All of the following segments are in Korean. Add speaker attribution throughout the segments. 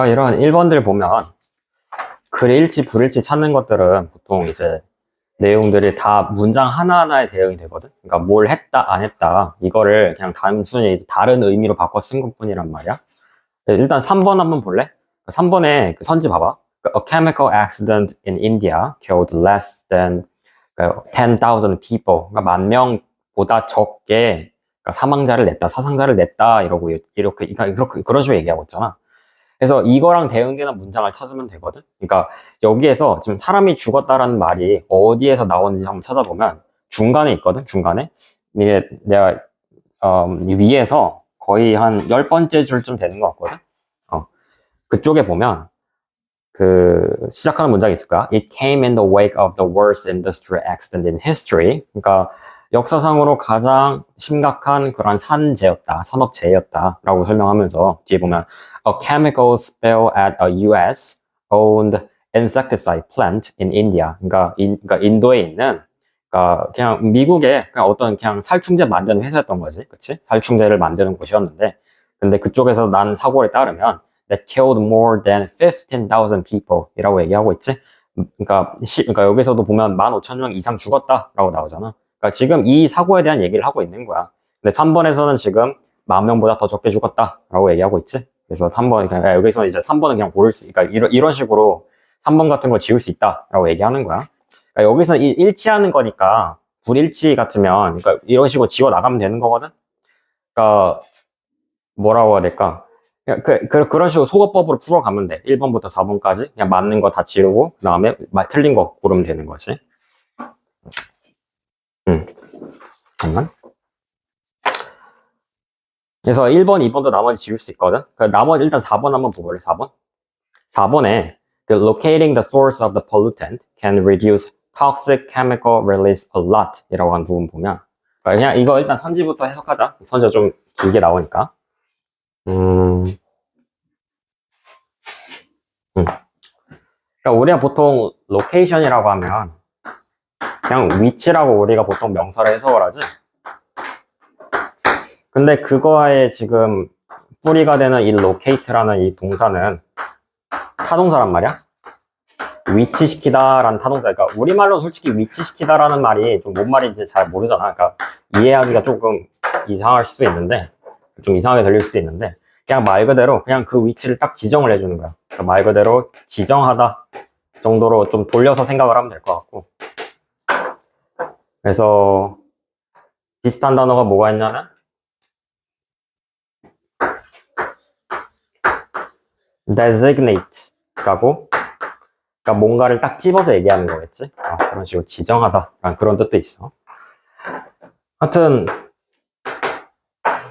Speaker 1: 이런 1번들 보면 글일치, 불일치 찾는 것들은 보통 이제 내용들이 다 문장 하나하나에 대응이 되거든. 그러니까 뭘 했다, 안 했다. 이거를 그냥 단순히 이제 다른 의미로 바꿔 쓴 것뿐이란 말이야. 일단 3번 한번 볼래? 3번에 그 선지 봐봐. A chemical accident in India killed less than 10,000 people. 그러니까 만 명보다 적게 그러니까 사망자를 냈다, 사상자를 냈다 이러고 이렇게 그러니까 그런 식으로 얘기하고 있잖아. 그래서 이거랑 대응되는 문장을 찾으면 되거든. 그러니까 여기에서 지금 사람이 죽었다라는 말이 어디에서 나오는지 한번 찾아보면 중간에 있거든. 중간에 이게 내가 위에서 거의 한 10번째 줄쯤 되는 것 같거든. 그쪽에 보면 그 시작하는 문장이 있을 거야. It came in the wake of the worst industrial accident in history. 그러니까 역사상으로 가장 심각한 그런 산재였다, 산업재해였다라고 설명하면서 뒤에 보면 A chemical spill at a US-owned insecticide plant in India. 그러니까 인도에 있는 그러니까 그냥 미국의 그냥 어떤 그냥 살충제 만드는 회사였던 거지, 그렇지? 살충제를 만드는 곳이었는데, 근데 그쪽에서 난 사고에 따르면 that killed more than 15,000 people 이라고 얘기하고 있지. 그러니까 여기서도 보면 15,000명 이상 죽었다라고 나오잖아. 그러니까 지금 이 사고에 대한 얘기를 하고 있는 거야. 근데 3번에서는 지금 10,000명보다 더 적게 죽었다라고 얘기하고 있지. 그래서 3번, 여기서 이제 3번은 그냥 고를 수, 그러니까 이런 식으로 3번 같은 거 지울 수 있다라고 얘기하는 거야. 그러니까 여기서 일치하는 거니까 불일치 같으면, 그러니까 이런 식으로 지워 나가면 되는 거거든. 그러니까 뭐라고 해야 될까? 그런 식으로 소거법으로 풀어가면 돼. 1번부터 4번까지. 그냥 맞는 거 다 지우고, 그 다음에 틀린 거 고르면 되는 거지. 잠깐만. 그래서 1번, 2번도 나머지 지울 수 있거든. 나머지 일단 4번 한번 보볼래, 4번? 4번에 locating the source of the pollutant can reduce toxic chemical release a lot 이라고 한 부분 보면 그냥 이거 일단 선지부터 해석하자. 선지가 좀 길게 나오니까. 그러니까 우리가 보통 로케이션이라고 하면 그냥 위치라고 우리가 보통 명사를 해석을 하지. 근데 그거에 지금 뿌리가 되는 이 locate라는 이 동사는 타동사란 말이야. 위치시키다라는 타동사. 그러니까 우리말로 솔직히 위치시키다라는 말이 좀 뭔 말인지 잘 모르잖아. 그러니까 이해하기가 조금 이상할 수도 있는데, 좀 이상하게 들릴 수도 있는데, 그냥 말 그대로 그냥 그 위치를 딱 지정을 해주는 거야. 그러니까 말 그대로 지정하다 정도로 좀 돌려서 생각을 하면 될 것 같고. 그래서 비슷한 단어가 뭐가 있냐면 designate라고, 그러니까 뭔가를 딱 집어서 얘기하는 거겠지. 그런 식으로 지정하다라는 그런 뜻도 있어. 하여튼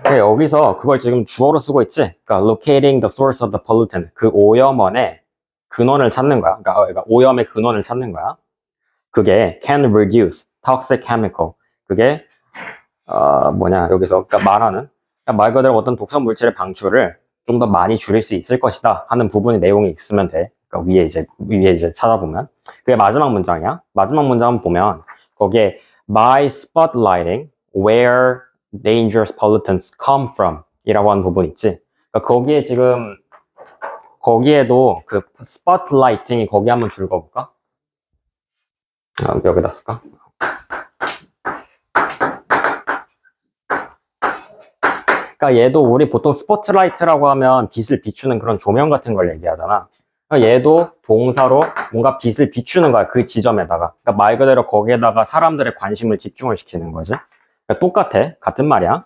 Speaker 1: 여기서 그걸 지금 주어로 쓰고 있지. 그러니까 locating the source of the pollutant, 그 오염원의 근원을 찾는 거야. 그러니까 오염의 근원을 찾는 거야. 그게 can reduce toxic chemical. 그게 여기서 그러니까 말하는, 그러니까 말 그대로 어떤 독성 물질의 방출을 좀 더 많이 줄일 수 있을 것이다 하는 부분의 내용이 있으면 돼. 그러니까 위에 이제 찾아보면 그게 마지막 문장이야. 마지막 문장 보면 거기에 by spotlighting where dangerous pollutants come from 이라고 하는 부분 있지. 그러니까 거기에 지금 거기에도 그 spotlighting이 거기 한번 줄 거볼까? 여기다 쓸까? 그러니까 얘도 우리 보통 스포트라이트라고 하면 빛을 비추는 그런 조명 같은 걸 얘기하잖아. 그러니까 얘도 동사로 뭔가 빛을 비추는 거야, 그 지점에다가. 그러니까 말 그대로 거기에다가 사람들의 관심을 집중을 시키는 거지. 그러니까 똑같아. 같은 말이야.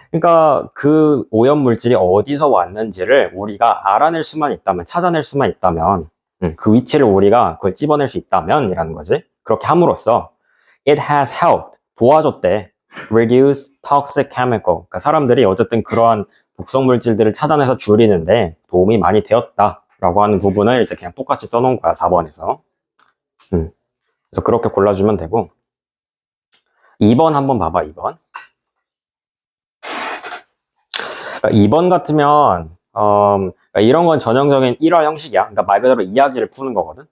Speaker 1: 그러니까 그 오염 물질이 어디서 왔는지를 우리가 알아낼 수만 있다면, 찾아낼 수만 있다면, 그 위치를 우리가 그걸 찝어낼 수 있다면 이라는 거지. 그렇게 함으로써 it has helped, 도와줬대. reduce toxic chemical. 그러니까 사람들이 어쨌든 그러한 독성 물질들을 차단해서 줄이는데 도움이 많이 되었다라고 하는 부분을 이제 그냥 똑같이 써놓은 거야, 4번에서. 그래서 그렇게 골라주면 되고. 2번 한번 봐봐, 2번. 그러니까 2번 같으면 그러니까 이런 건 전형적인 1화 형식이야. 그러니까 말 그대로 이야기를 푸는 거거든.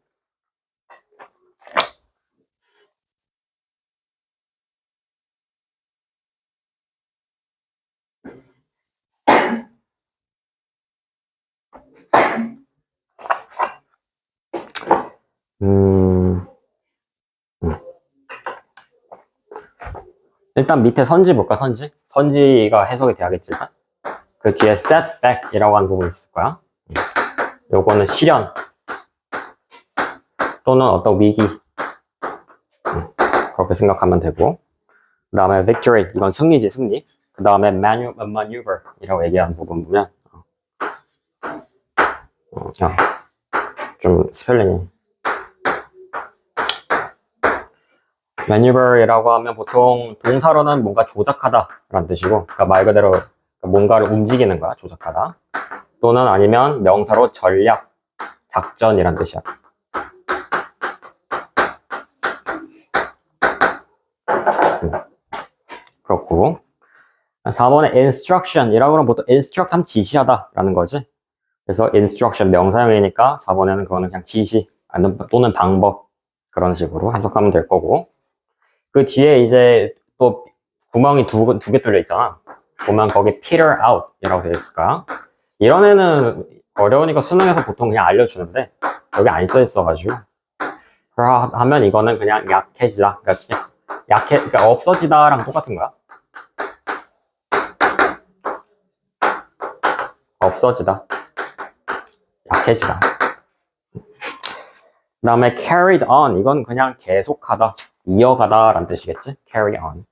Speaker 1: 음, 일단 밑에 선지 볼까, 선지? 선지가 해석이 돼야겠지, 일단. 그 뒤에 setback이라고 하는 부분이 있을 거야. 요거는 시련 또는 어떤 위기. 그렇게 생각하면 되고. 그 다음에 victory, 이건 승리지, 승리. 그 다음에 maneuver이라고 얘기하는 부분 보면, 좀 스펠링이. maneuver이라고 하면 보통 동사로는 뭔가 조작하다라는 뜻이고, 그러니까 말 그대로 뭔가를 움직이는 거야, 조작하다. 또는 아니면 명사로 전략, 작전이란 뜻이야. 그렇고 4번에 instruction이라고 하면 보통 instruct 하면 지시하다라는 거지. 그래서 instruction 명사형이니까 4번에는 그거는 그냥 지시 또는 방법 그런 식으로 해석하면 될 거고, 그 뒤에 이제 또 구멍이 두 개 뚫려 있잖아. 보면 거기 peter out 이라고 되어 있을 거야. 이런 애는 어려우니까 수능에서 보통 그냥 알려주는데 여기 안 써 있어가지고 하면 이거는 그냥 약해지다, 그러니까 그러니까 없어지다랑 똑같은 거야. 없어지다, 약해지다. 그 다음에 carried on, 이건 그냥 계속하다, 이어가다 라는 뜻이겠지. carry on,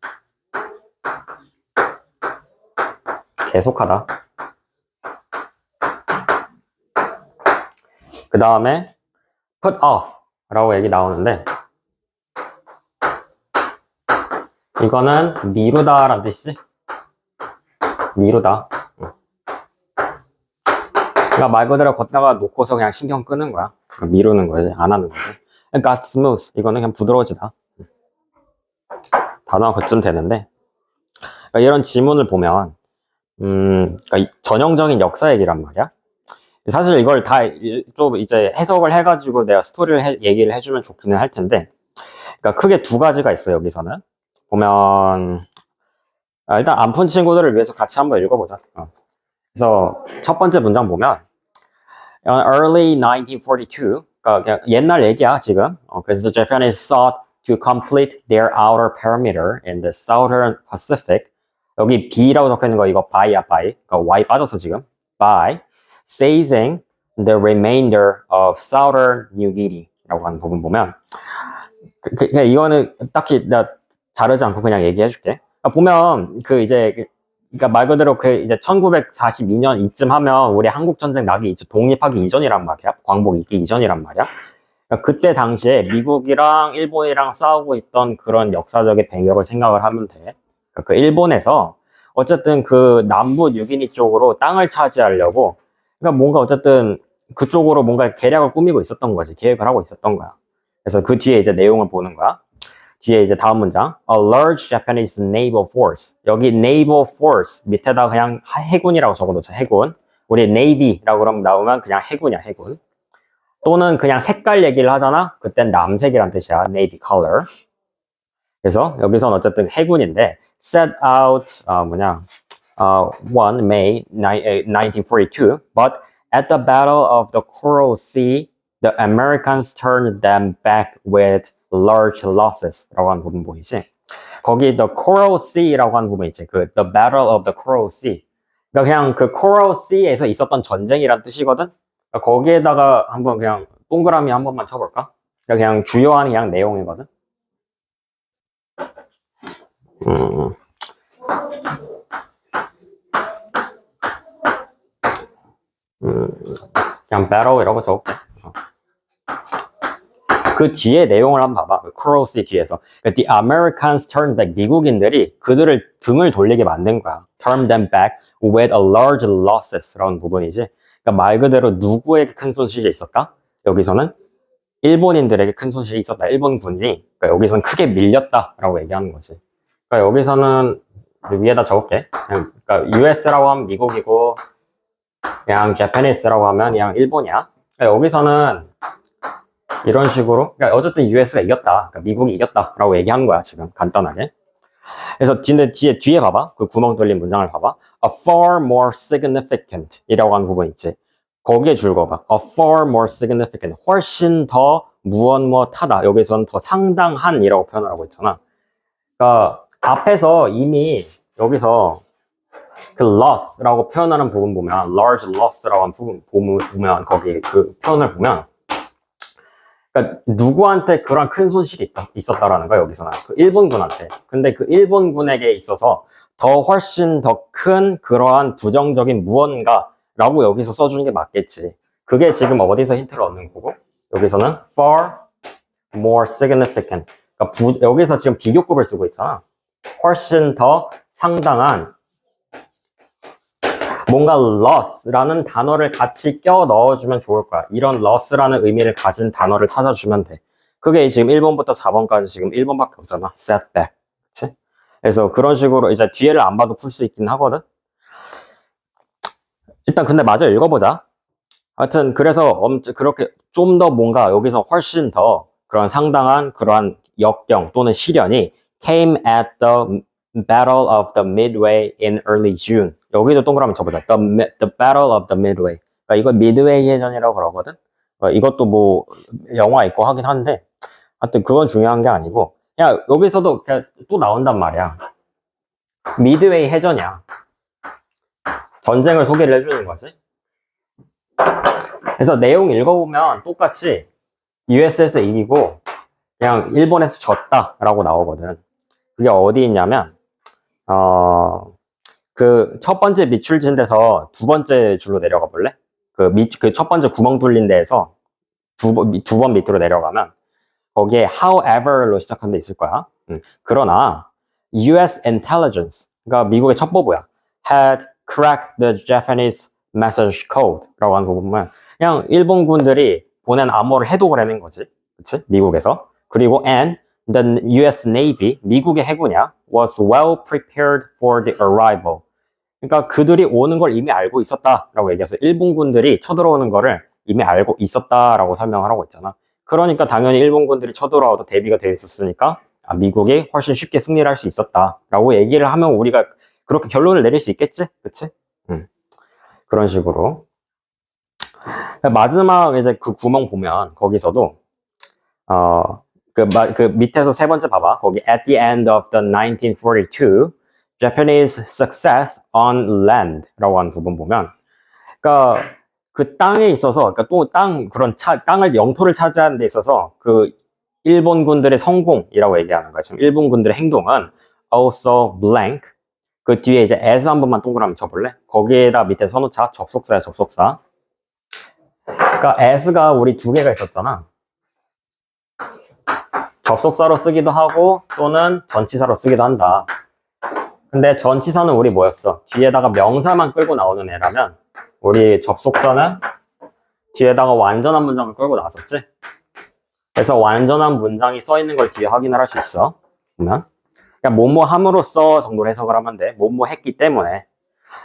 Speaker 1: 계속하다. 그 다음에 put off 라고 얘기 나오는데 이거는 미루다 라는 뜻이지. 미루다. 그러니까 말 그대로 걷다가 놓고서 그냥 신경 끄는 거야. 그러니까 미루는 거지, 안 하는 거지. 그러니까 smooth, 이거는 그냥 부드러워지다. 단어가 그쯤 되는데, 그러니까 이런 지문을 보면 그러니까 전형적인 역사 얘기란 말이야. 사실 이걸 다 좀 이제 해석을 해가지고 내가 스토리를 얘기를 해주면 좋기는 할 텐데, 그러니까 크게 두 가지가 있어 요 여기서는. 보면 일단 안 푼 친구들을 위해서 같이 한번 읽어보자. 그래서 첫 번째 문장 보면 early 1942, 그러니까 그냥 옛날 얘기야 지금. 그래서 Japanese sought to complete their outer perimeter in the southern Pacific. 여기 B라고 적혀 있는 거 이거 by야, by. 그러니까 Y 빠져서 지금 by seizing the remainder of southern New Guinea라고 하는 부분 보면 그냥 이거는 딱히 나 자르지 않고 그냥 얘기해 줄게. 보면 그 이제 그러니까 말 그대로 그 이제 1942년 이쯤 하면 우리 한국 전쟁 나기 독립하기 이전이란 말이야. 광복 있기 이전이란 말이야. 그러니까 그때 당시에 미국이랑 일본이랑 싸우고 있던 그런 역사적인 배경을 생각을 하면 돼. 그러니까 그 일본에서 어쨌든 그 남부 뉴기니 쪽으로 땅을 차지하려고, 그러니까 뭔가 어쨌든 그쪽으로 뭔가 계략을 꾸미고 있었던 거지. 계획을 하고 있었던 거야. 그래서 그 뒤에 이제 내용을 보는 거야. 뒤에 이제 다음 문장, a large Japanese naval force. 여기 naval force 밑에다 그냥 해군이라고 적어놓자. 해군. 우리 navy라고 그러면 나오면 그냥 해군이야, 해군. 또는 그냥 색깔 얘기를 하잖아. 그땐 남색이란 뜻이야, navy color. 그래서 여기선 어쨌든 해군인데 set out 1 May 1942. But at the Battle of the Coral Sea, the Americans turned them back with large losses 라고 하는 부분 보이지? 거기 the Coral Sea라고 하는 부분 있지? 그 the Battle of the Coral Sea. 그러니까 그냥 그 Coral Sea에서 있었던 전쟁이란 뜻이거든? 그러니까 거기에다가 한번 그냥 동그라미 한 번만 쳐볼까? 그러니까 그냥 주요한 그냥 내용이거든? 그냥 battle 이라고 적을게. 그 뒤에 내용을 한번 봐봐. Coral Sea 뒤에서. The Americans turned back. 미국인들이 그들을 등을 돌리게 만든 거야. Turn them back with a large losses 라는 부분이지. 그러니까 말 그대로 누구에게 큰 손실이 있었다? 여기서는 일본인들에게 큰 손실이 있었다. 일본군이. 그러니까 여기서는 크게 밀렸다라고 얘기하는 거지. 그러니까 여기서는 위에다 적을게. 그러니까 US라고 하면 미국이고, 그냥 Japanese라고 하면 그냥 일본이야. 그러니까 여기서는 이런 식으로, 그러니까 어쨌든 US가 이겼다, 그러니까 미국이 이겼다라고 얘기한 거야 지금 간단하게. 그래서 뒤에 봐봐, 그 구멍 뚫린 문장을 봐봐. A far more significant 이라고 하는 부분 있지. 거기에 줄 거봐. A far more significant, 훨씬 더 무엇무엇하다. 여기서는 더 상당한이라고 표현을 하고 있잖아. 그러니까 앞에서 이미 여기서 그 loss라고 표현하는 부분 보면 large loss라고 하는 부분 보면 거기 그 표현을 보면 그러니까 누구한테 그런 큰 손실이 있었다라는 거야 여기서는 그 일본군한테. 근데 그 일본군에게 있어서 더 훨씬 더 큰 그러한 부정적인 무언가라고 여기서 써주는 게 맞겠지. 그게 지금 어디서 힌트를 얻는 거고 여기서는 far more significant. 그러니까 여기서 지금 비교급을 쓰고 있잖아. 훨씬 더 상당한 뭔가 loss라는 단어를 같이 껴 넣어주면 좋을 거야. 이런 loss라는 의미를 가진 단어를 찾아주면 돼. 그게 지금 1번부터 4번까지 지금 1번밖에 없잖아. setback. 그치? 그래서 그런 식으로 이제 뒤에를 안 봐도 풀 수 있긴 하거든. 일단 근데 마저 읽어보자. 하여튼 그래서 그렇게 좀 더 뭔가 여기서 훨씬 더 그런 상당한 그러한 역경 또는 시련이 came at the Battle of the Midway in early June. 여기도 동그라미 쳐보자. The Battle of the Midway. 그러니까 이거 미드웨이 해전이라고 그러거든. 이것도 뭐 영화 있고 하긴 한데 하여튼 그건 중요한 게 아니고 그냥 여기서도 그냥 또 나온단 말이야. 미드웨이 해전이야. 전쟁을 소개를 해주는 거지. 그래서 내용 읽어보면 똑같이 US에서 이기고 그냥 일본에서 졌다라고 나오거든. 그게 어디 있냐면 그 첫 번째 밑줄진 데서 두 번째 줄로 내려가 볼래? 그 첫 번째 구멍 뚫린 데에서 두 번 밑으로 내려가면 거기에 however로 시작한 데 있을 거야. 그러나 US intelligence, 그러니까 미국의 첩보부야, had cracked the Japanese message code라고 하는 거 보면 그냥 일본군들이 보낸 암호를 해독을 해낸 거지. 그치? 미국에서. 그리고 and the US Navy, 미국의 해군이야, was well prepared for the arrival. 그러니까 그들이 오는 걸 이미 알고 있었다라고 얘기해서 일본군들이 쳐들어오는 거를 이미 알고 있었다라고 설명을 하고 있잖아. 그러니까 당연히 일본군들이 쳐들어와도 대비가 돼 있었으니까 미국이 훨씬 쉽게 승리를 할 수 있었다라고 얘기를 하면 우리가 그렇게 결론을 내릴 수 있겠지? 그치? 그런 식으로. 마지막 이제 그 구멍 보면 거기서도 그 밑에서 세 번째 봐봐. 거기 at the end of the 1942 Japanese success on land라고 하는 부분 보면, 그러니까 그 땅에 있어서, 그러니까 또 땅을 영토를 차지하는 데 있어서 그 일본군들의 성공이라고 얘기하는 거야. 지금 일본군들의 행동은 also blank. 그 뒤에 이제 as 한 번만 동그라미 쳐볼래? 거기에다 밑에 써놓자. 접속사야, 접속사. 그러니까 as가 우리 두 개가 있었잖아. 접속사로 쓰기도 하고 또는 전치사로 쓰기도 한다. 근데 전치사는 우리 뭐였어? 뒤에다가 명사만 끌고 나오는 애라면 우리 접속사는 뒤에다가 완전한 문장을 끌고 나왔었지? 그래서 완전한 문장이 써 있는 걸 뒤에 확인을 할 수 있어. 보면. 그러니까 뭐뭐 함으로써 정도로 해석을 하면 돼. 뭐뭐 했기 때문에.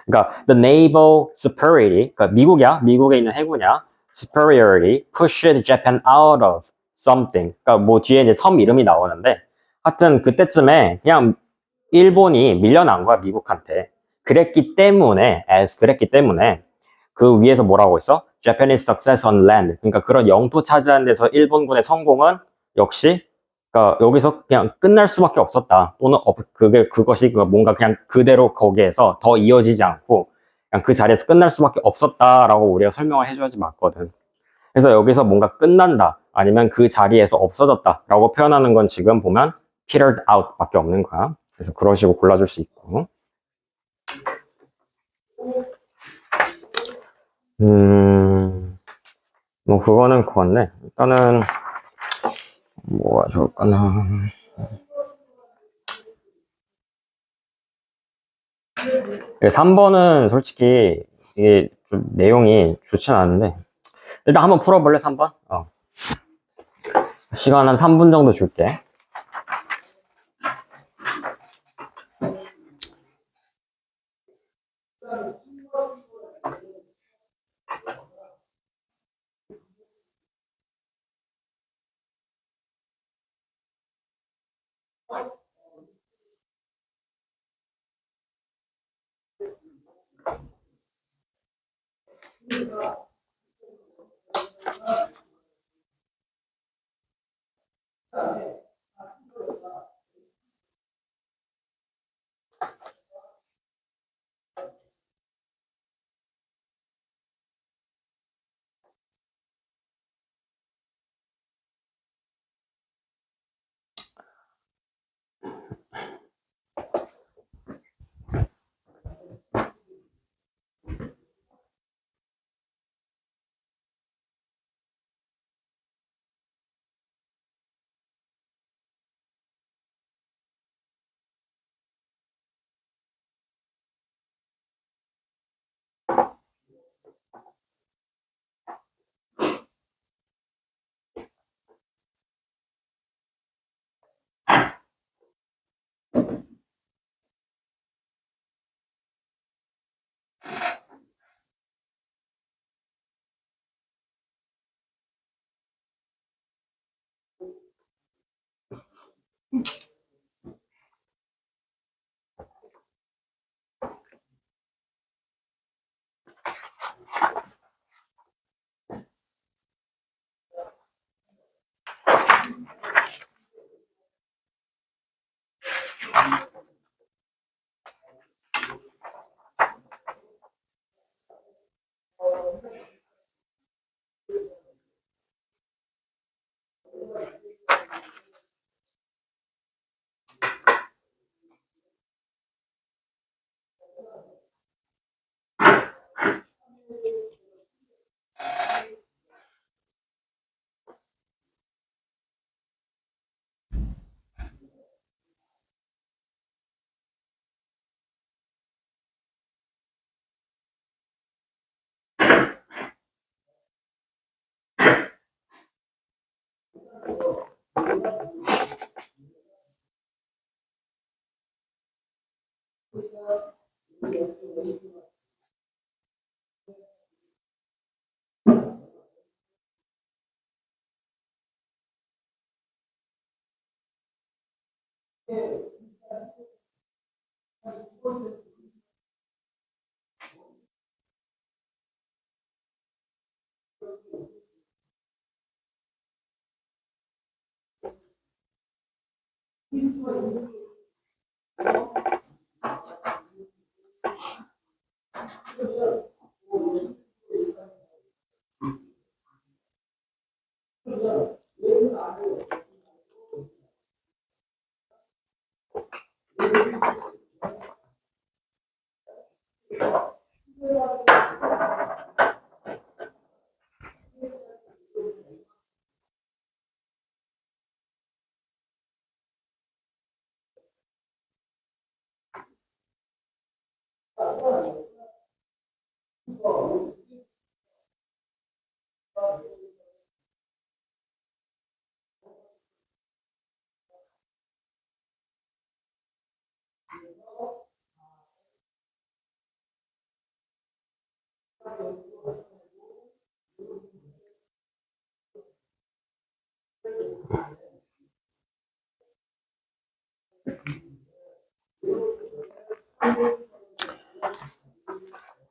Speaker 1: 그러니까 the naval superiority, 그러니까 미국이야. 미국에 있는 해군이야. superiority pushed Japan out of something. 그러니까 뭐 뒤에 이제 섬 이름이 나오는데 하여튼 그때쯤에 그냥 일본이 밀려난 거야, 미국한테. 그랬기 때문에 그 위에서 뭐라고 있어? Japanese success on land. 그러니까 그런 영토 차지하는 데서 일본군의 성공은 역시 그러니까 여기서 그냥 끝날 수밖에 없었다. 또는 그것이 뭔가 그냥 그대로 거기에서 더 이어지지 않고 그냥 그 자리에서 끝날 수밖에 없었다라고 우리가 설명을 해줘야지 맞거든. 그래서 여기서 뭔가 끝난다 아니면 그 자리에서 없어졌다라고 표현하는 건 지금 보면 petered out 밖에 없는 거야. 그래서 그런 식으로 골라줄 수 있고. 뭐 그거는 그건데 일단은 뭐가 좋을까나. 3번은 솔직히 이게 좀 내용이 좋진 않은데 일단 한번 풀어볼래 3번? 시간 한 3분 정도 줄게.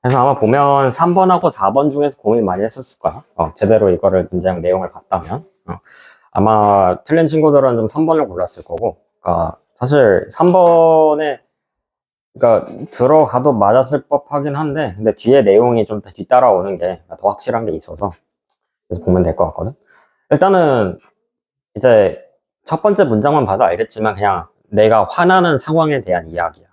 Speaker 1: 그래서 아마 보면 3번하고 4번 중에서 고민 많이 했었을 거야. 제대로 이거를 문장 내용을 봤다면. 아마 틀린 친구들은 좀 3번을 골랐을 거고. 사실 3번에 그러니까 들어가도 맞았을 법하긴 한데, 근데 뒤에 내용이 좀 뒤따라오는 게 더 확실한 게 있어서 그래서 보면 될 것 같거든. 일단은 이제 첫 번째 문장만 봐도 알겠지만 그냥 내가 화나는 상황에 대한 이야기야.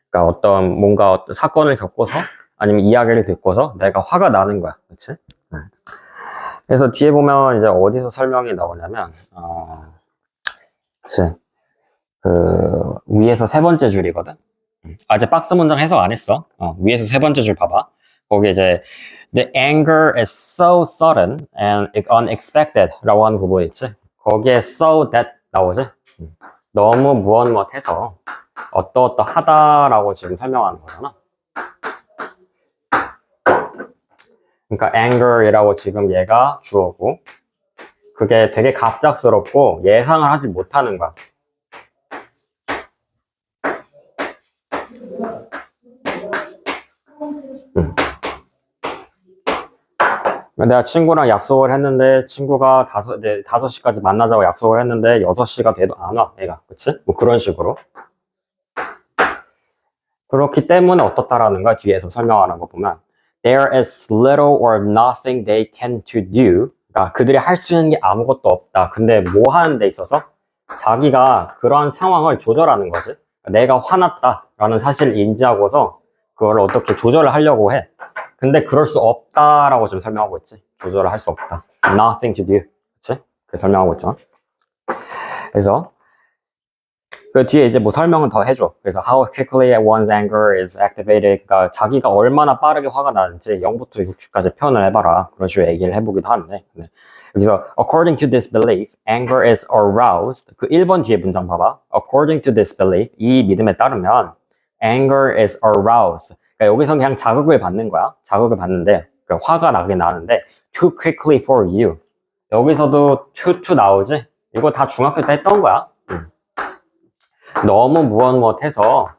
Speaker 1: 그러니까 어떤 뭔가 어떤 사건을 겪고서 아니면 이야기를 듣고서 내가 화가 나는 거야. 그치? 그래서 뒤에 보면 이제 어디서 설명이 나오냐면, 그치. 위에서 세 번째 줄이거든. 아직 박스 문장 해석 안 했어. 위에서 세 번째 줄 봐봐. 거기 이제 The anger is so sudden and unexpected 라고 하는 부분이 있지. 거기에 so that 나오지. 너무 무엇무엇해서 어떠하다라고 지금 설명하는 거잖아. 그러니까 anger이라고 지금 얘가 주어고 그게 되게 갑작스럽고 예상을 하지 못하는 거야. 내가 친구랑 약속을 했는데 친구가 5시까지 만나자고 약속을 했는데 6시가 돼도 안 와, 얘가. 그치? 뭐 그런 식으로. 그렇기 때문에 어떻다라는 거야. 뒤에서 설명하는 거 보면 There is little or nothing they can to do. 그러니까 그들이 할 수 있는 게 아무것도 없다. 근데 뭐 하는 데 있어서 자기가 그러한 상황을 조절하는 거지. 내가 화났다라는 사실을 인지하고서 그걸 어떻게 조절을 하려고 해. 근데 그럴 수 없다라고 지금 설명하고 있지. 조절을 할 수 없다. Nothing to do. 그치? 그렇게 설명하고 있죠. 그래서 그 뒤에 이제 뭐 설명은 더 해줘. 그래서 how quickly one's anger is activated. 그러니까 자기가 얼마나 빠르게 화가 나는지 0부터 60까지 표현을 해봐라. 그런 식으로 얘기를 해보기도 하는데. 네. 여기서 according to this belief, anger is aroused. 그 1번 뒤에 문장 봐봐. According to this belief, 이 믿음에 따르면 anger is aroused. 그러니까 여기서 그냥 자극을 받는 거야. 자극을 받는데 그러니까 화가 나긴 나는데 too quickly for you. 여기서도 to 나오지? 이거 다 중학교 때 했던 거야. 너무 무엇무엇해서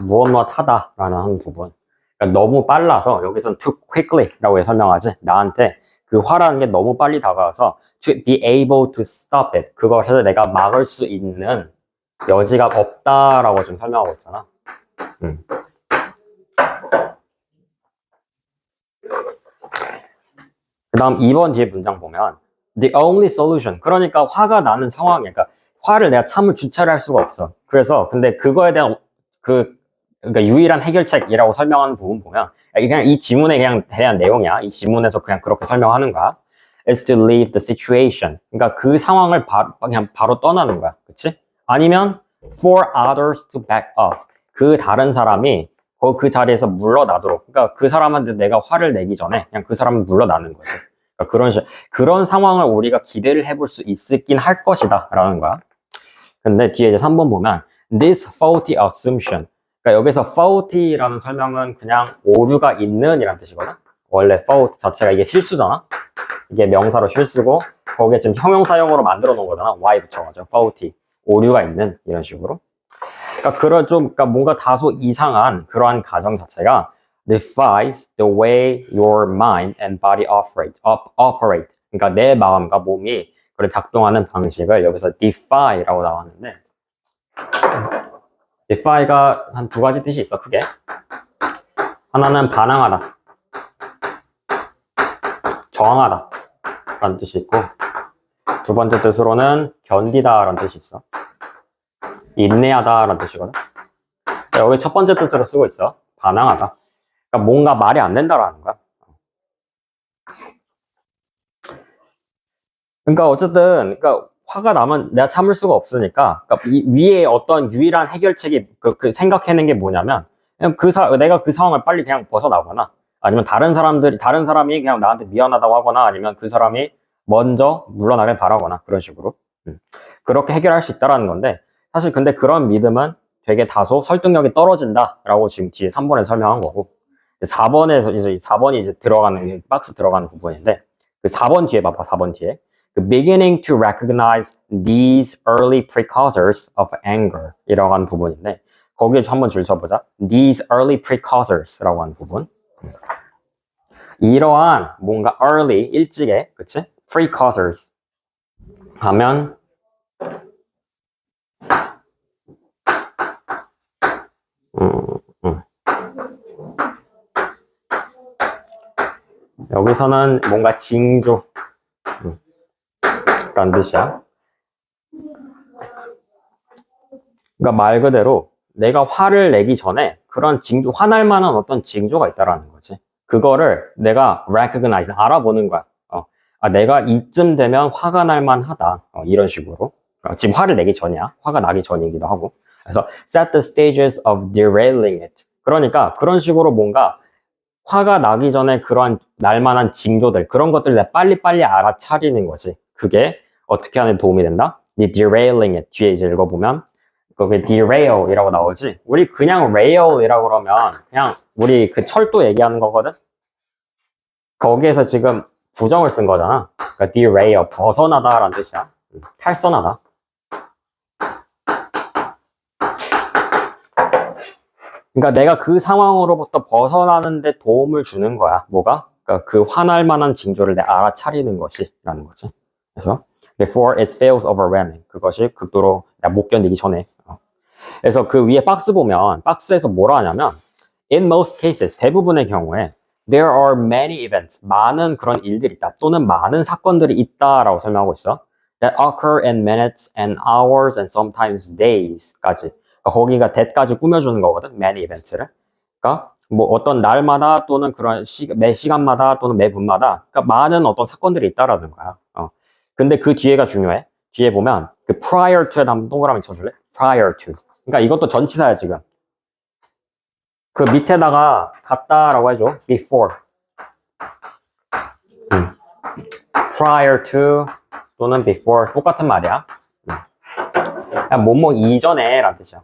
Speaker 1: 무엇무엇하다라는 한 부분. 그러니까 너무 빨라서 여기선 too quickly라고 설명하지. 나한테 그 화라는 게 너무 빨리 다가와서 to be able to stop it. 그것을 내가 막을 수 있는 여지가 없다라고 지금 설명하고 있잖아. 그 다음 2번 뒤에 문장 보면 the only solution. 그러니까 화가 나는 상황이니까 화를 내가 참을 주체를 할 수가 없어. 그래서 근데 그거에 대한 그러니까 유일한 해결책이라고 설명하는 부분 보면 그냥 이 지문에 그냥 대한 내용이야. 이 지문에서 그냥 그렇게 설명하는 거야. is to leave the situation. 그러니까 그 상황을 그냥 바로 떠나는 거야. 그치? 아니면 for others to back off. 그 다른 사람이 그 자리에서 물러나도록. 그러니까 그 사람한테 내가 화를 내기 전에 그냥 그 사람은 물러나는 거지. 그러니까 그런 상황을 우리가 기대를 해볼 수 있긴 할 것이다 라는 거야. 근데 뒤에 이제 3번 보면 this faulty assumption. 그러니까 여기서 faulty라는 설명은 그냥 오류가 있는 이란 뜻이거든. 원래 fault 자체가 이게 실수잖아. 이게 명사로 실수고 거기에 지금 형용사용으로 만들어 놓은 거잖아. y 붙여가지고 faulty 오류가 있는 이런 식으로. 그러니까 뭔가 다소 이상한 그러한 가정 자체가 defies the way your mind and body operate. 그러니까 내 마음과 몸이 그래 작동하는 방식을 여기서 defy라고 나왔는데 defy가 한 두 가지 뜻이 있어, 크게. 하나는 반항하다, 저항하다 라는 뜻이 있고 두 번째 뜻으로는 견디다 라는 뜻이 있어. 인내하다 라는 뜻이거든. 여기 첫 번째 뜻으로 쓰고 있어. 반항하다. 그러니까 뭔가 말이 안 된다라는 거야. 그러니까 어쨌든 그러니까 화가 나면 내가 참을 수가 없으니까 그러니까 이 위에 어떤 유일한 해결책이 생각해낸 게 뭐냐면 그냥 내가 그 상황을 빨리 그냥 벗어나거나 아니면 다른 사람이 그냥 나한테 미안하다고 하거나 아니면 그 사람이 먼저 물러나길 바라거나 그런 식으로 그렇게 해결할 수 있다라는 건데 사실 근데 그런 믿음은 되게 다소 설득력이 떨어진다라고 지금 뒤에 3번에 설명한 거고 4번에서 이제 4번이 이제 들어가는 박스 들어가는 부분인데 그 4번 뒤에 봐봐. 4번 뒤에 beginning to recognize these early precursors of anger 이라고 하는 부분인데 거기에 한번 줄 쳐보자. these early precursors라고 하는 부분. 이러한 뭔가 early 일찍의 그치? precursors 하면 여기서는 뭔가 징조 라는 뜻이야. 그러니까 말 그대로 내가 화를 내기 전에 그런 화날 만한 어떤 징조가 있다라는 거지. 그거를 내가 recognize, 알아보는 거야. 내가 이쯤 되면 화가 날 만하다. 이런 식으로. 지금 화를 내기 전이야. 화가 나기 전이기도 하고. 그래서 set the stages of derailing it. 그러니까 그런 식으로 뭔가 화가 나기 전에 그러한 날만한 징조들, 그런 것들을 내가 빨리빨리 알아차리는 거지. 그게 어떻게 하는 데 도움이 된다? derailing it. 뒤에 이제 읽어보면 그게 derail이라고 나오지. 우리 그냥 rail이라고 그러면 그냥 우리 그 철도 얘기하는 거거든. 거기에서 지금 부정을 쓴 거잖아. 그러니까 derail, 벗어나다라는 뜻이야. 탈선하다. 그러니까 내가 그 상황으로부터 벗어나는데 도움을 주는 거야. 뭐가? 그러니까 그 화날 만한 징조를 내가 알아차리는 것이라는 거지. 그래서 before it feels overwhelming. 그것이 극도로 내가 못 견디기 전에. 그래서 그 위에 박스 보면 박스에서 뭐라 하냐면 in most cases, 대부분의 경우에 there are many events, 많은 그런 일들이 있다. 또는 많은 사건들이 있다라고 설명하고 있어. that occur in minutes and hours and sometimes days까지. 그러니까 거기가 that까지 꾸며주는 거거든. many events를. 그러니까 뭐 어떤 날마다 또는 그런 매 시간마다 또는 매 분마다 그러니까 많은 어떤 사건들이 있다라는 거야. 근데 그 뒤에가 중요해. 뒤에 보면 그 prior to에 한번 동그라미 쳐줄래? prior to. 그러니까 이것도 전치사야 지금. 그 밑에다가 같다라고 해줘. before. prior to 또는 before 똑같은 말이야. 뭐뭐 이전에 라는 뜻이야.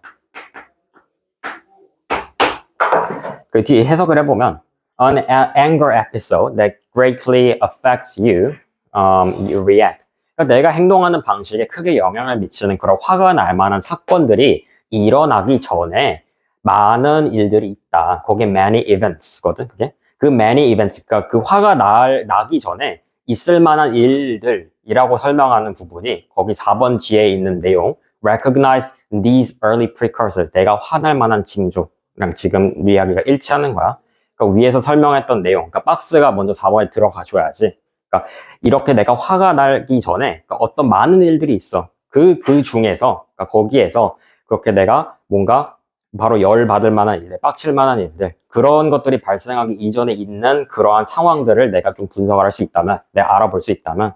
Speaker 1: 그 뒤에 해석을 해보면 an anger episode that greatly affects you, you react. 그러니까 내가 행동하는 방식에 크게 영향을 미치는 그런 화가 날 만한 사건들이 일어나기 전에 많은 일들이 있다. 거기에 many events거든, 그게. 그 many events, 그러니까 그 화가 나기 전에 있을 만한 일들이라고 설명하는 부분이 거기 4번 뒤에 있는 내용, recognize these early precursors, 내가 화날 만한 징조랑 지금 이야기가 일치하는 거야. 그러니까 위에서 설명했던 내용, 그러니까 박스가 먼저 4번에 들어가 줘야지. 그러니까 이렇게 내가 화가 나기 전에 그러니까 어떤 많은 일들이 있어. 그 중에서, 그러니까 거기에서 그렇게 내가 뭔가 바로 열 받을 만한 일들, 빡칠 만한 일들, 그런 것들이 발생하기 이전에 있는 그러한 상황들을 내가 좀 분석을 할 수 있다면, 내가 알아볼 수 있다면,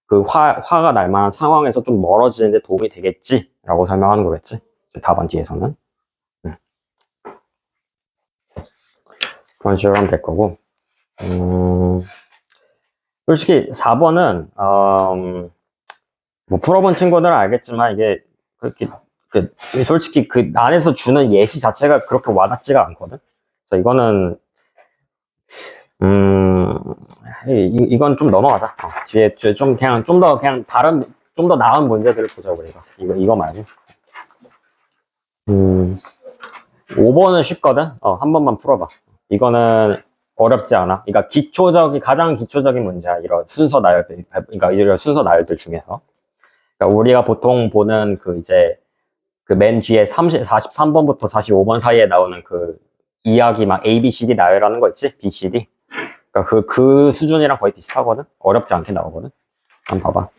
Speaker 1: 그 화가 날 만한 상황에서 좀 멀어지는 데 도움이 되겠지라고 설명하는 거겠지. 답안 뒤에서는. 그런 식으로 하면 될 거고. 솔직히 4번은, 뭐 풀어본 친구들은 알겠지만 이게 그렇게, 솔직히 그 안에서 주는 예시 자체가 그렇게 와닿지가 않거든. 그래서 이거는, 이건 좀 넘어가자. 뒤에 좀 그냥 좀 더 그냥 다른 좀 더 나은 문제들을 보자고 이거 말고. 5번은 쉽거든. 한 번만 풀어봐. 이거는 어렵지 않아. 그러니까 가장 기초적인 문제야. 이런 순서 나열들, 그러니까 이런 순서 나열들 중에서. 그러니까 우리가 보통 보는 그 이제 그 맨 뒤에 43번부터 45번 사이에 나오는 그 이야기 막 A, B, C, D 나열하는 거 있지? B, C, D. 그러니까 그 수준이랑 거의 비슷하거든? 어렵지 않게 나오거든? 한번 봐봐.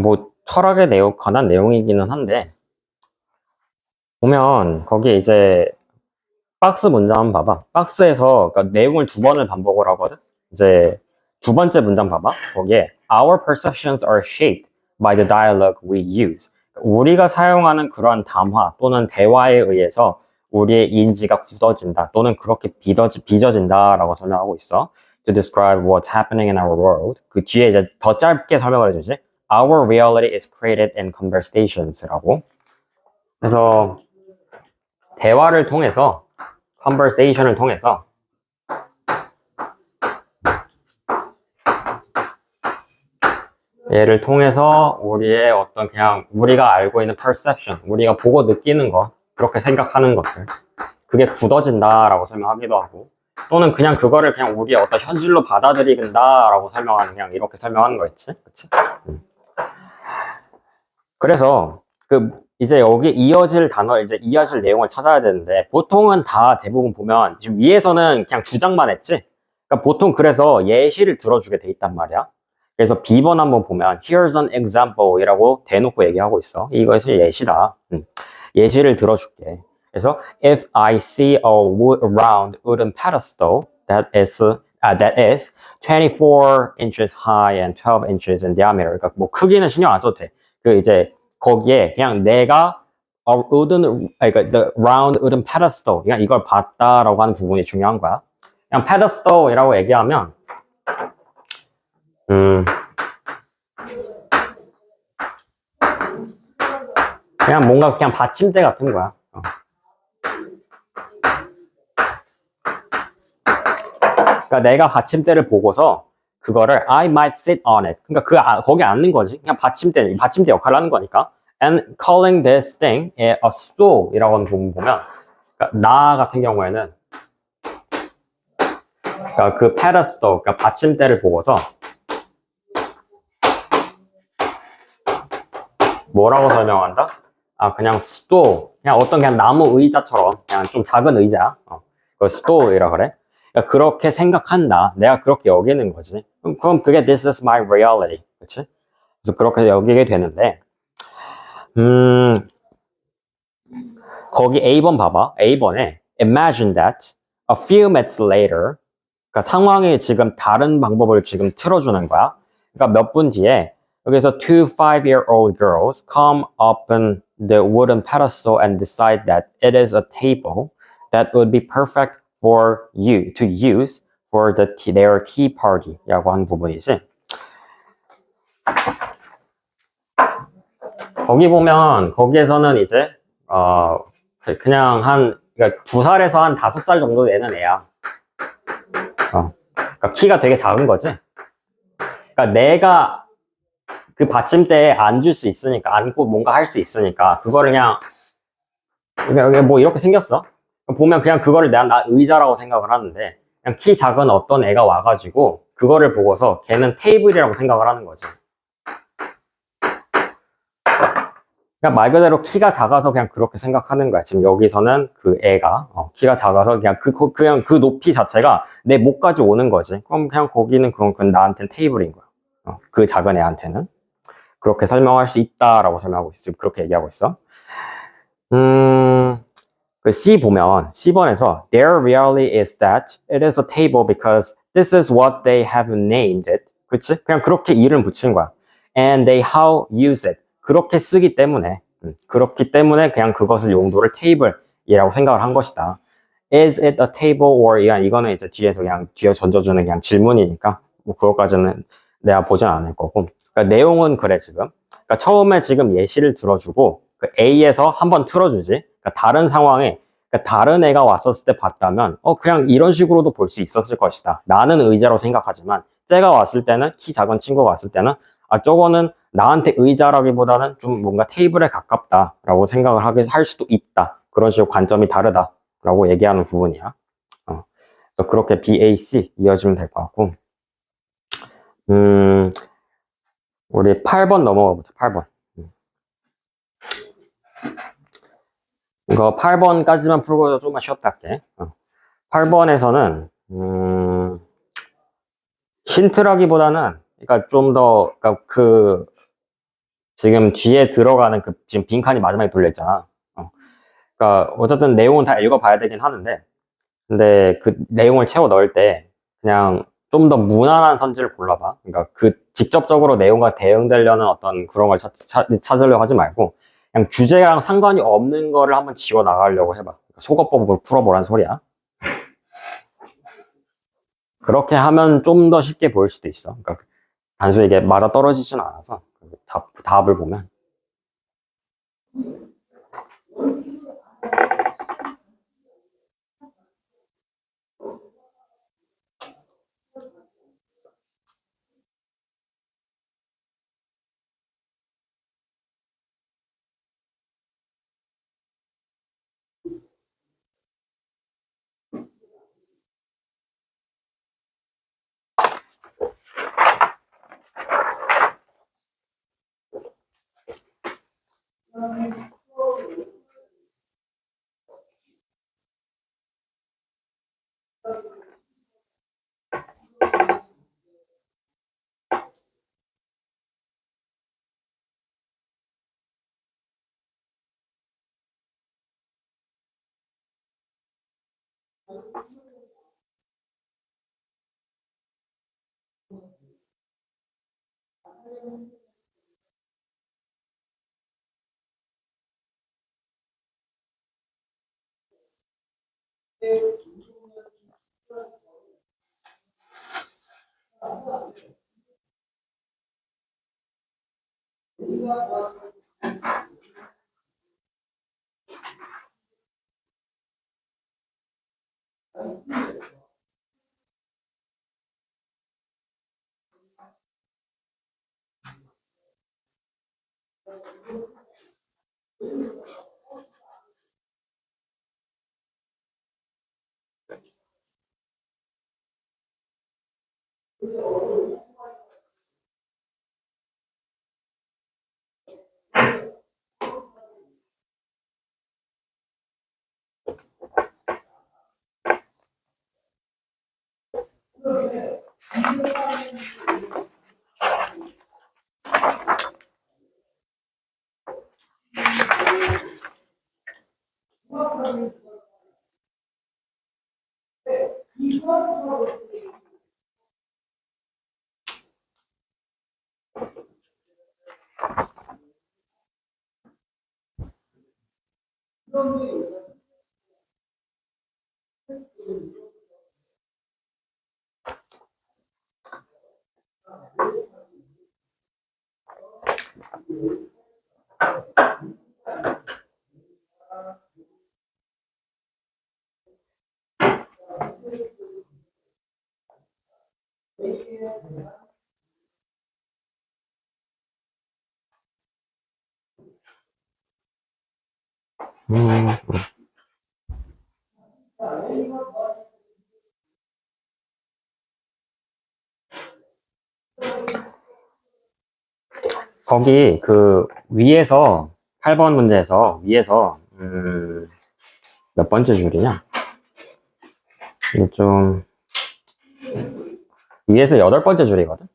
Speaker 1: 뭐 철학에 관한 내용이기는 한데 보면 거기에 이제 박스 문장 한번 봐봐. 박스에서 그러니까 내용을 2번을 반복을 하거든. 이제 2번째 문장 봐봐. 거기에 Our perceptions are shaped by the dialogue we use. 우리가 사용하는 그러한 담화 또는 대화에 의해서 우리의 인지가 굳어진다 또는 그렇게 빚어진다라고 설명하고 있어. To describe what's happening in our world. 그 뒤에 이제 더 짧게 설명을 해주지. Our reality is created in conversations라고. 그래서 대화를 통해서 conversation을 통해서 얘를 통해서 우리의 어떤 그냥 우리가 알고 있는 perception, 우리가 보고 느끼는 것, 그렇게 생각하는 것들 그게 굳어진다라고 설명하기도 하고 또는 그냥 그거를 그냥 우리의 어떤 현실로 받아들이긴다라고 설명하는, 그냥 이렇게 설명하는 거였지. 그치? 그래서 이제 여기 이어질 단어, 이제 이어질 내용을 찾아야 되는데, 보통은 다 대부분 보면 지금 위에서는 그냥 주장만 했지. 그러니까 보통 그래서 예시를 들어주게 돼 있단 말이야. 그래서 B번 한번 보면 here's an example 이라고 대놓고 얘기하고 있어. 이것이 예시다. 예시를 들어줄게. 그래서 if I see a round wooden pedestal that is 24 inches high and 12 inches in diameter. 그러니까 뭐 크기는 신경 안 써도 돼. 그 이제 거기에 그냥 내가 그러니까 the round wooden pedestal, 그냥 이걸 봤다라고 하는 부분이 중요한 거야. 그냥 pedestal이라고 얘기하면 그냥 뭔가 그냥 받침대 같은 거야. 그러니까 내가 받침대를 보고서 그거를 I might sit on it. 그러니까 거기 앉는 거지. 그냥 받침대 역할을 하는 거니까. And calling this thing a stool이라고 하는 부분 보면, 그러니까 나 같은 경우에는 그러니까 그 pedestal, 그러니까 받침대를 보고서 뭐라고 설명한다? 그냥 stool, 그냥 어떤 그냥 나무 의자처럼 그냥 좀 작은 의자, 그 stool이라 그래. 그러니까 그렇게 생각한다. 내가 그렇게 여기는 거지. 그럼 그게 this is my reality, 그렇지? 그래서 그렇게 여기게 되는데, 거기 A번 봐봐. A번에 imagine that a few minutes later, 그러니까 상황이 지금 다른 방법을 지금 틀어주는 거야. 그러니까 몇 분 뒤에 여기서 two 5-year-old girls come up in the wooden pedestal and decide that it is a table that would be perfect for you to use for their tea party라고 하는 부분이지. 거기 보면 거기에서는 이제 그냥 그러니까 2살에서 한 5살 정도 되는 애야. 그러니까 키가 되게 작은 거지. 그러니까 내가 그 받침대에 앉을 수 있으니까, 앉고 뭔가 할 수 있으니까 그거를 그냥 뭐 이렇게 생겼어. 보면 그냥 그거를 나 의자라고 생각을 하는데, 그냥 키 작은 어떤 애가 와가지고 그거를 보고서 걔는 테이블이라고 생각을 하는 거지. 그냥 말 그대로 키가 작아서 그냥 그렇게 생각하는 거야. 지금 여기서는 그 애가 키가 작아서 그냥 그 높이 자체가 내 목까지 오는 거지. 그럼 그냥 거기는 그건 나한테는 테이블인 거야. 그 작은 애한테는 그렇게 설명할 수 있다라고 설명하고 있어. 지금 그렇게 얘기하고 있어. 그 C 보면 C번에서 their reality is that it is a table because this is what they have named it. 그치? 그냥 그렇게 이름 붙이는 거야. And they how use it. 그렇게 쓰기 때문에 그렇기 때문에 그냥 그것을 용도를 테이블이라고 생각을 한 것이다. Is it a table or 이거는 이제 뒤에 던져주는 그냥 질문이니까 뭐 그것까지는 내가 보진 않을 거고. 그러니까 내용은 그래 지금. 그러니까 처음에 지금 예시를 들어주고 그 A에서 한번 틀어주지. 그러니까 다른 상황에 그러니까 다른 애가 왔었을 때 봤다면 그냥 이런 식으로도 볼 수 있었을 것이다. 나는 의자로 생각하지만 쟤가 왔을 때는 키 작은 친구가 왔을 때는 저거는 나한테 의자라기보다는 좀 뭔가 테이블에 가깝다라고 생각을 할 수도 있다. 그런 식으로 관점이 다르다라고 얘기하는 부분이야. 그래서 그렇게 BAC 이어지면 될 것 같고. 우리 8번 넘어가 보자. 8번. 이거 8번까지만 풀고 조금만 쉬었다 할게. 8번에서는 힌트라기보다는 그러니까 좀 더 그러니까 지금 뒤에 들어가는 지금 빈칸이 마지막에 돌려 있잖아. 그러니까 어쨌든 내용은 다 읽어봐야 되긴 하는데, 근데 그 내용을 채워 넣을 때 그냥 좀 더 무난한 선지를 골라봐. 그러니까 직접적으로 내용과 대응되려는 어떤 그런 걸 찾으려고 하지 말고 그냥 주제랑 상관이 없는 거를 한번 지워 나가려고 해봐. 그러니까 속어법을 풀어보란 소리야. 그렇게 하면 좀 더 쉽게 보일 수도 있어. 그러니까 단순히 이게 맞아 떨어지진 않아서 답을 보면. 거기 그 위에서 8번 문제에서 위에서 몇 번째 줄이냐? 이게 좀 위에서 8번째 줄이거든.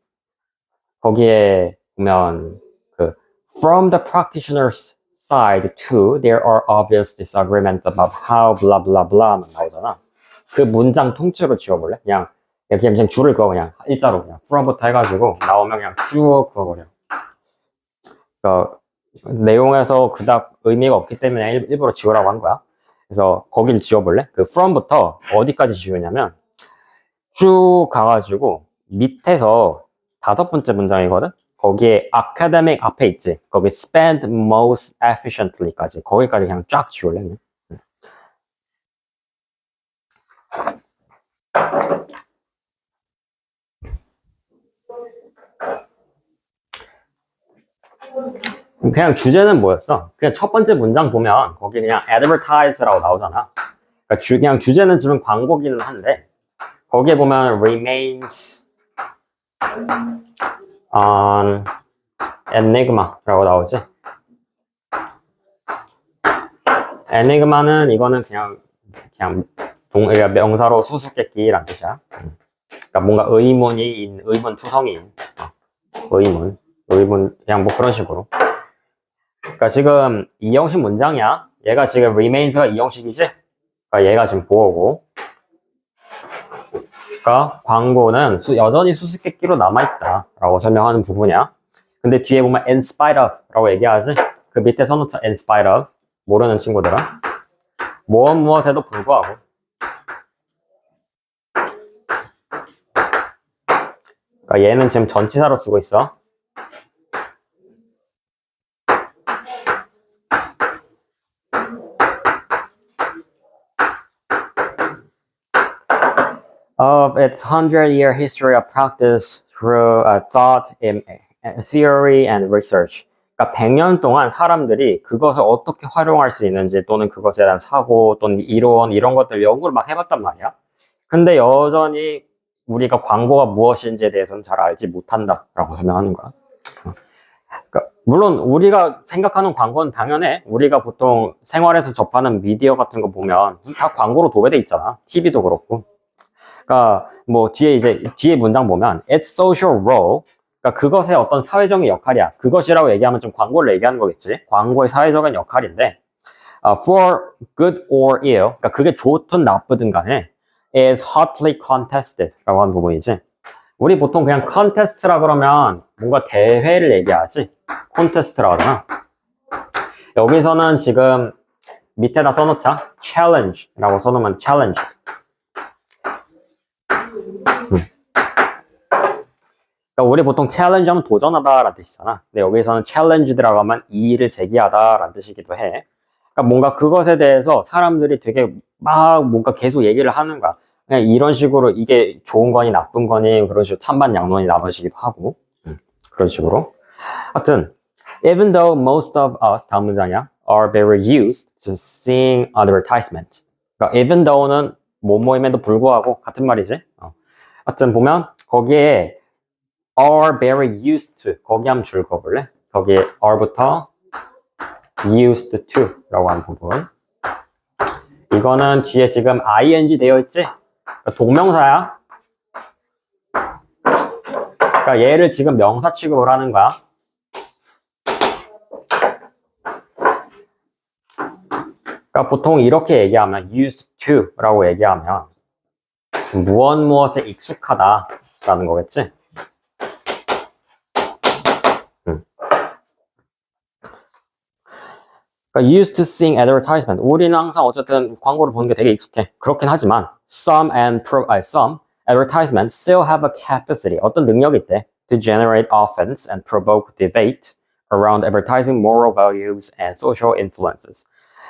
Speaker 1: 거기에 보면 그 from the practitioner's side too, there are obvious disagreements about how blah blah blah 나오잖아. 그 문장 통째로 지워볼래? 그냥 줄을 그어 그냥 일자로 그냥 from부터 해가지고 나오면 그냥 쭉 그어버려. 그러니까 내용에서 그닥 의미가 없기 때문에 일부러 지우라고 한 거야. 그래서 거기를 지워볼래? 그 from부터 어디까지 지우냐면 쭉 가가지고 밑에서 5번째 문장이거든? 거기에 academic 앞에 있지? 거기 spend most efficiently까지 거기까지 그냥 쫙 지울래? 그냥. 그냥 주제는 뭐였어? 그냥 첫 번째 문장 보면 거기 그냥 advertise라고 나오잖아. 그러니까 그냥 주제는 지금 광고기는 한데 거기에 보면 remains on enigma라고 나오지. enigma는 이거는 그냥 그러니까 명사로 수수께끼란 뜻이야. 그러니까 뭔가 의문 투성이인 의문 그냥 뭐 그런 식으로. 그러니까 지금 이형식 문장이야. 얘가 지금 remains가 이형식이지. 그러니까 얘가 지금 보어고. 그러니까 광고는 여전히 수수께끼로 남아있다라고 설명하는 부분이야. 근데 뒤에 보면 in spite of라고 얘기하지. 그 밑에 써놓자 in spite of. 모르는 친구들은 무엇에도 불구하고. 그러니까 얘는 지금 전치사로 쓰고 있어. Of its 100-year history of practice through thought, theory, and research. 그러니까 100년 동안 사람들이 그것을 어떻게 활용할 수 있는지 또는 그것에 대한 사고 또는 이론 이런 것들 연구를 막 해봤단 말이야. 근데 여전히 우리가 광고가 무엇인지에 대해서는 잘 알지 못한다라고 설명하는 거야. 그러니까 물론 우리가 생각하는 광고는 당연해. 우리가 보통 생활에서 접하는 미디어 같은 거 보면 다 광고로 도배돼 있잖아. TV도 그렇고. 그러니까 뭐 뒤에 문장 보면 its social role, 그러니까 그것의 어떤 사회적인 역할이야. 그것이라고 얘기하면 좀 광고를 얘기하는 거겠지. 광고의 사회적인 역할인데 for good or ill, 그러니까 그게 좋든 나쁘든 간에 is hotly contested 라고 하는 부분이지. 우리 보통 그냥 contest라 그러면 뭔가 대회를 얘기하지. contest라 하잖아. 여기서는 지금 밑에다 써놓자. challenge라고 써놓으면 challenge. 그러니까 우리 보통 challenge 하면 도전하다 라는 뜻이잖아. 근데 여기서는 challenge 들어가면 이의를 제기하다 라는 뜻이기도 해. 그러니까 뭔가 그것에 대해서 사람들이 되게 막 뭔가 계속 얘기를 하는 거야. 그냥 이런 식으로 이게 좋은 거니 나쁜 거니 그런 식으로 찬반양론이 나눠지기도 하고 그런 식으로. 하여튼 even though most of us 다음 문장이야 are very used to seeing advertisement. 그러니까 even though는 뭐뭐임에도 불구하고 같은 말이지. 하여튼 보면 거기에 are very used to 거기 한번 줄 거볼래? 거기에 are부터 used to 라고 하는 부분. 이거는 뒤에 지금 ing 되어 있지? 그러니까 동명사야. 그러니까 얘를 지금 명사 취급을 하는 거야. 그러니까 보통 이렇게 얘기하면 used to 라고 얘기하면 무엇에 익숙하다 라는 거겠지? 그러니까 used to seeing advertisement. 우리는 항상 어쨌든 광고를 보는 게 되게 익숙해. 그렇긴 하지만 some advertisements still have a capacity. 어떤 능력이 있대. To generate offense and provoke debate around advertising moral values and social influences.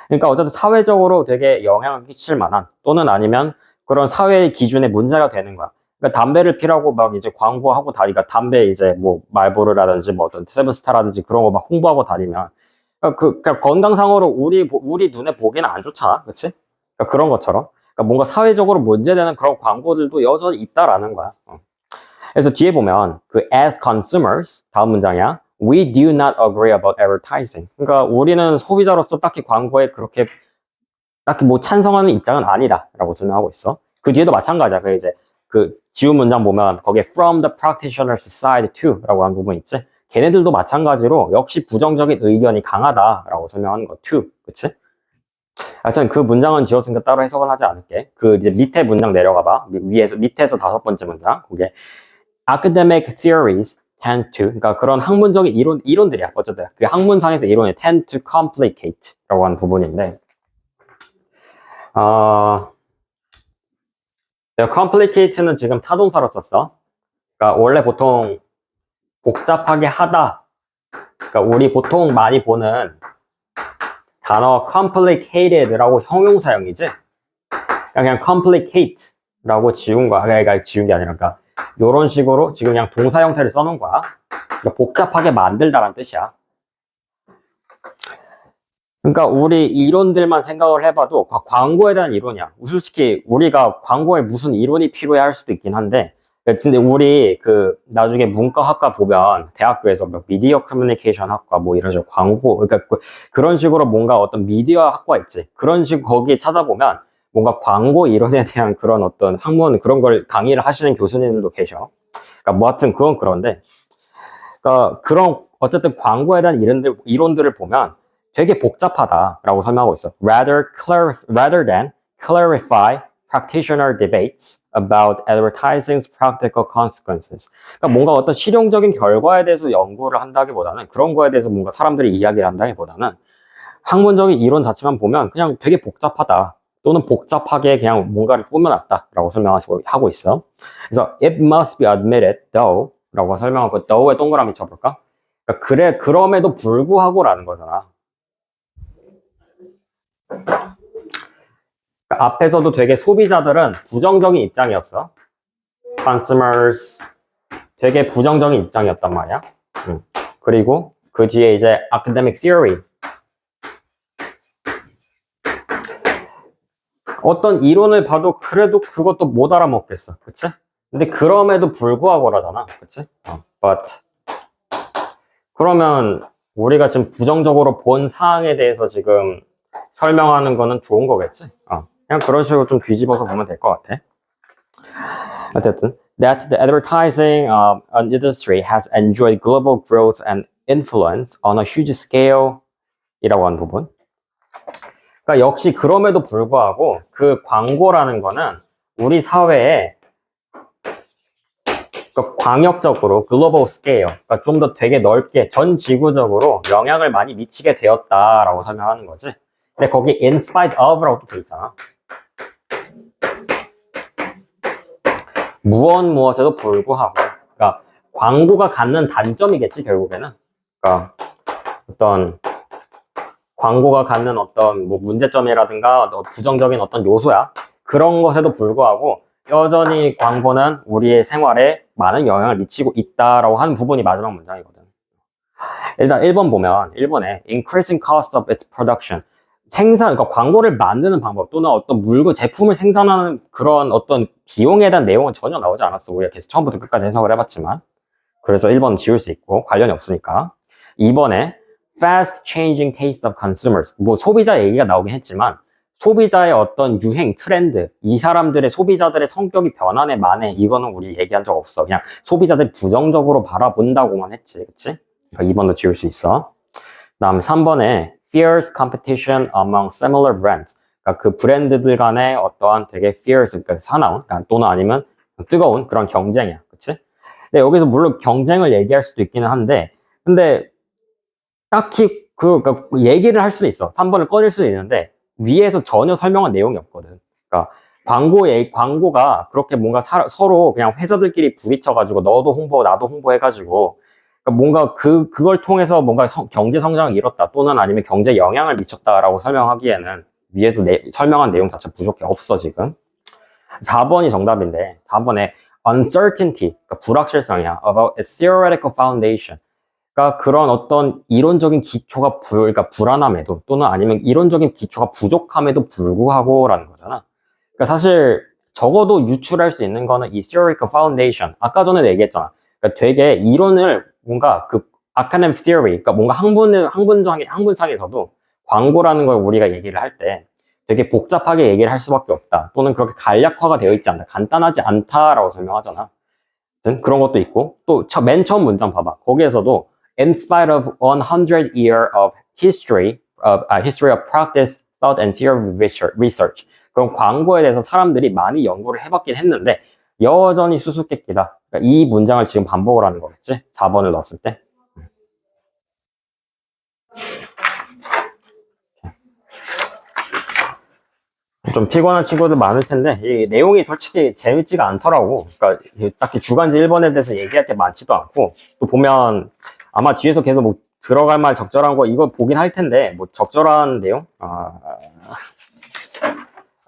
Speaker 1: 그러니까 어쨌든 사회적으로 되게 영향을 끼칠 만한 또는 아니면 그런 사회의 기준에 문제가 되는 거야. 그러니까 담배를 피라고 막 이제 광고하고 다니까 담배 이제 뭐 말보로라든지 뭐 어떤 세븐스타라든지 그런 거 막 홍보하고 다니면 그러니까 건강상으로 우리 눈에 보기는 안 좋잖아, 그렇지? 그러니까 그런 것처럼 그러니까 뭔가 사회적으로 문제되는 그런 광고들도 여전히 있다라는 거야. 그래서 뒤에 보면 그 as consumers 다음 문장이야. We do not agree about advertising. 그러니까 우리는 소비자로서 딱히 광고에 그렇게 딱히 뭐 찬성하는 입장은 아니다라고 설명하고 있어. 그 뒤에도 마찬가지야. 그 이제 그 지운 문장 보면 거기에 from the practitioner's side to라고 하는 부분 있지. 걔네들도 마찬가지로 역시 부정적인 의견이 강하다라고 설명하는 거 to, 그치? 하여튼 그 문장은 지웠으니까 따로 해석은 하지 않을게. 그 이제 밑에 문장 내려가봐. 밑에서 5번째 문장. 거기에 academic theories tend to, 그러니까 그런 학문적인 이론들이야. 어쨌든 그 학문상에서 이론이 tend to complicate라고 하는 부분인데, 내가 complicate는 지금 타동사로 썼어. 그러니까 원래 보통 복잡하게 하다. 그러니까 우리 보통 많이 보는 단어 complicated라고 형용사형이지. 그냥 complicate라고 지운 거야. 그러니까 지운 게 아니라, 그러니까 이런 식으로 지금 그냥 동사 형태를 써놓은 거야. 그러니까 복잡하게 만들다라는 뜻이야. 그러니까 우리 이론들만 생각을 해봐도 광고에 대한 이론이야. 솔직히 우리가 광고에 무슨 이론이 필요해 할 수도 있긴 한데, 근데 우리 그 나중에 문과학과 보면 대학교에서 뭐 미디어 커뮤니케이션 학과 뭐 이런 식으로 광고, 그러니까 그런 식으로 뭔가 어떤 미디어 학과 있지. 그런 식으로 거기에 찾아보면 뭔가 광고 이론에 대한 그런 어떤 학문 그런 걸 강의를 하시는 교수님들도 계셔. 그러니까 뭐 하여튼 그건 그런데, 그러니까 그런 어쨌든 광고에 대한 이론들을 보면 되게 복잡하다라고 설명하고 있어. Rather than clarify practitioner debates about advertising's practical consequences. 그러니까 뭔가 어떤 실용적인 결과에 대해서 연구를 한다기보다는 그런 거에 대해서 뭔가 사람들이 이야기를 한다기보다는 학문적인 이론 자체만 보면 그냥 되게 복잡하다. 또는 복잡하게 그냥 뭔가를 꾸며놨다라고 설명하고 있어. 그래서 it must be admitted though 라고 설명하고 though에 동그라미 쳐볼까? 그러니까 그럼에도 불구하고라는 거잖아. 앞에서도 되게 소비자들은 부정적인 입장이었어. consumers 되게 부정적인 입장이었단 말이야. 그리고 그 뒤에 이제 academic theory 어떤 이론을 봐도 그래도 그것도 못 알아먹겠어. 그치? 근데 그럼에도 불구하고라잖아. 그치? but 그러면 우리가 지금 부정적으로 본 사항에 대해서 지금 설명하는 거는 좋은 거겠지? 그냥 그런 식으로 좀 뒤집어서 보면 될 것 같아. 어쨌든 that the advertising industry has enjoyed global growth and influence on a huge scale 이라고 하는 부분. 그러니까 역시 그럼에도 불구하고 그 광고라는 거는 우리 사회에 그러니까 광역적으로 글로벌 스케일, 그러니까 좀 더 되게 넓게 전 지구적으로 영향을 많이 미치게 되었다라고 설명하는 거지. 근데 거기 in spite of라고 또 돼 있잖아. 무엇에도 불구하고, 그러니까 광고가 갖는 단점이겠지 결국에는. 그러니까 어떤 광고가 갖는 어떤 뭐 문제점이라든가 부정적인 어떤 요소야. 그런 것에도 불구하고 여전히 광고는 우리의 생활에 많은 영향을 미치고 있다라고 하는 부분이 마지막 문장이거든. 일단 1번 보면 1번에 increasing cost of its production. 그러니까 광고를 만드는 방법 또는 어떤 제품을 생산하는 그런 어떤 비용에 대한 내용은 전혀 나오지 않았어. 우리가 계속 처음부터 끝까지 해석을 해봤지만. 그래서 1번 지울 수 있고 관련이 없으니까. 2번에 fast changing taste of consumers. 뭐 소비자 얘기가 나오긴 했지만 소비자의 어떤 유행, 트렌드, 이 사람들의 소비자들의 성격이 변하네 마네 이거는 우리 얘기한 적 없어. 그냥 소비자들이 부정적으로 바라본다고만 했지. 그치? 그러니까 2번도 지울 수 있어. 다음 3번에 fierce competition among similar brands. 그러니까 그 브랜드들 간의 어떠한 되게 fierce, 그러니까 사나운, 그러니까 또는 아니면 뜨거운 그런 경쟁이야. 그치? 근데 여기서 물론 경쟁을 얘기할 수도 있기는 한데, 근데 딱히 그러니까 얘기를 할 수도 있어. 3번을 꺼낼 수도 있는데, 위에서 전혀 설명한 내용이 없거든. 그러니까 광고가 그렇게 뭔가 서로 그냥 회사들끼리 부딪혀가지고 너도 홍보, 나도 홍보해가지고 그러니까 뭔가 그걸 통해서 뭔가 경제 성장을 이뤘다 또는 아니면 경제 영향을 미쳤다라고 설명하기에는 위에서 설명한 내용 자체 부족해. 없어, 지금. 4번이 정답인데, 4번에 uncertainty, 그러니까 불확실성이야. about a theoretical foundation. 그러니까 그런 어떤 이론적인 기초가 그러니까 불안함에도 또는 아니면 이론적인 기초가 부족함에도 불구하고라는 거잖아. 그러니까 사실 적어도 유출할 수 있는 거는 이 theoretical foundation. 아까 전에 얘기했잖아. 그러니까 되게 이론을 뭔가 그 academic theory, 그러니까 뭔가 학문상에서도 광고라는 걸 우리가 얘기를 할 때 되게 복잡하게 얘기를 할 수밖에 없다. 또는 그렇게 간략화가 되어 있지 않다. 간단하지 않다라고 설명하잖아. 그런 것도 있고 또 맨 처음 문장 봐봐. 거기에서도 in spite of 100 year of history of practice, thought and theory research. 그럼 광고에 대해서 사람들이 많이 연구를 해봤긴 했는데 여전히 수수께끼다. 그러니까 이 문장을 지금 반복을 하는 거겠지? 4번을 넣었을 때. 좀 피곤한 친구들 많을 텐데 이 내용이 솔직히 재밌지가 않더라고. 그러니까 딱히 주간지 1번에 대해서 얘기할 게 많지도 않고 또 보면 아마 뒤에서 계속 뭐 들어갈 말 적절한 거 이거 보긴 할 텐데 뭐 적절한 내용?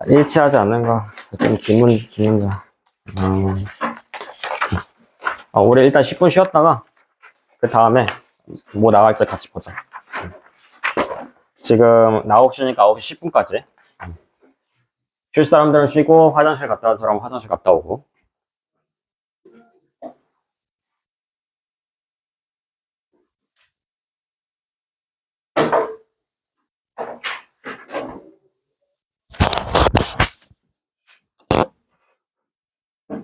Speaker 1: 일치하지 않는 거 좀 기문자. 우리 일단 10분 쉬었다가 그 다음에 뭐 나갈지 같이 보자. 지금 9시니까 9시 10분까지 쉴 사람들은 쉬고 화장실 갔다 온 사람은 화장실 갔다 오고